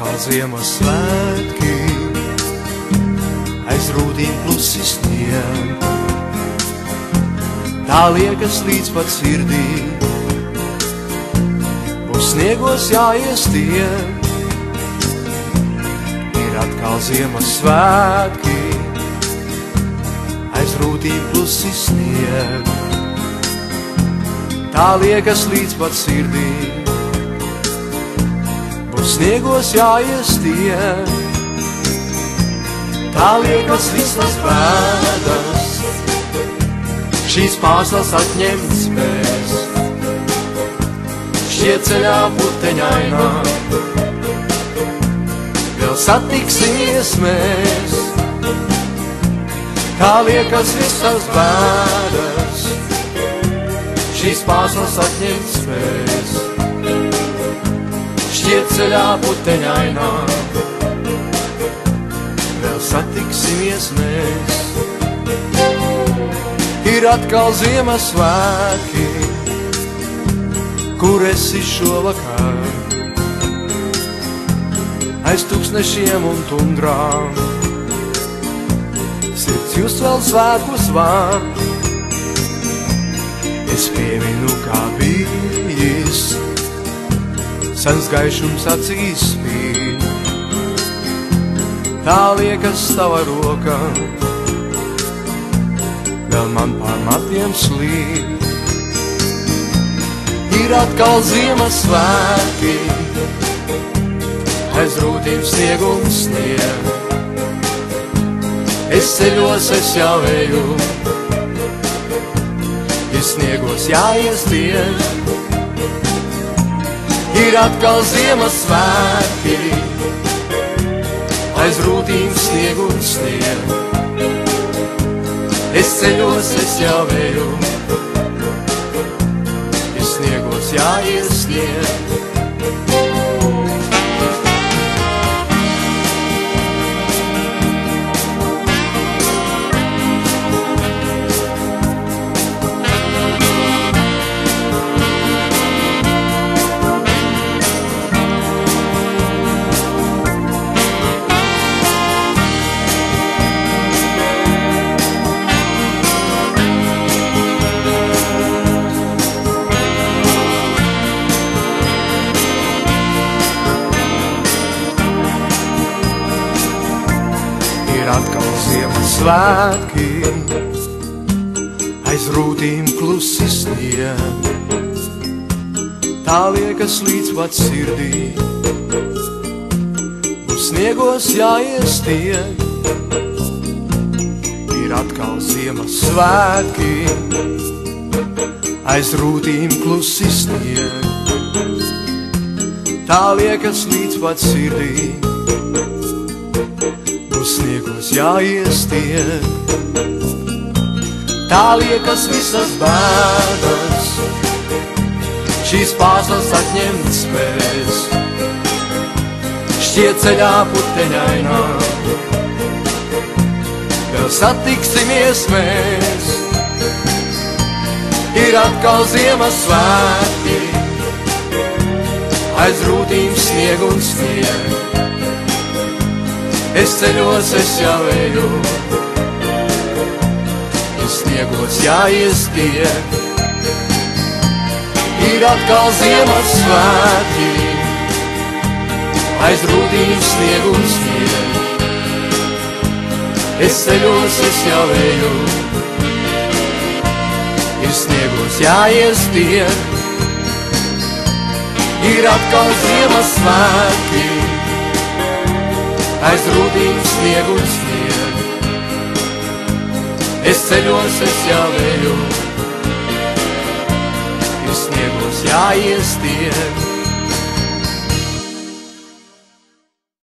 atkal Ziemassvētki, aiz rūtīm klusi snieg. Tā liekas līdz pat sirdī, būs sniegos jāiestieg. Ir atkal Ziemassvētki, aiz rūtīm klusi snieg. Tā liekas līdz pat sirdī, būs sniegos jāiestieg. Tā liekas visas bēdas, šīs pārslas atņemt spēs. Šķiet ceļā puteņainā, vēl satiksimies mēs. Tā liekas visas bēdas, šīs pārslas atņemt spēs. Šķiet ceļā puteņainā, vēl satiksimies mēs. Ir atkal Ziemassvētki, kur esi šovakar, aiz tūkstnešiem un tundrām. Sirds just vēl svētkus var, es pieminu kā bijis, sens gaišums acīs spīd. Tā liekas tava roka, vēl man pār matiem slīd. Ir atkal Ziemassvētki, aiz rūtīm sniegums snieg. Es ceļos, es jau eju, ir sniegos jāiestieg. Ir atkal Ziemassvētki, aiz rūtīm sniegums snieg. Es ceļos, es jau eju, ir sniegos jāiestieg. Ir atkal Ziemassvētki, aiz rūtīm klusi snieg. Tā liekas līdz pat sirdī, būs sniegos jāiestieg. Ir atkal Ziemassvētki, aiz rūtīm klusi snieg. Tā liekas līdz pat sirdī, būs sniegos jāiestieg. Tā liekas visas bēdas, šīs pārslas atņemt spēs. Šķiet ceļā puteņainā, vēl satiksimies mēs. Ir atkal Ziemassvētki, aiz rūtīm sniegums snieg. Es ceļos, es jau eju, ir sniegos jāiestieg. Ir atkal Ziemassvētki, aiz rūtīm sniegums snieg. Es ceļos, es jau eju, ir sniegos jāiestieg. Ir atkal Ziemassvētki, aiz rūtīm sniegums snieg. Es ceļos, es jau eju, ir sniegos jāiestieg.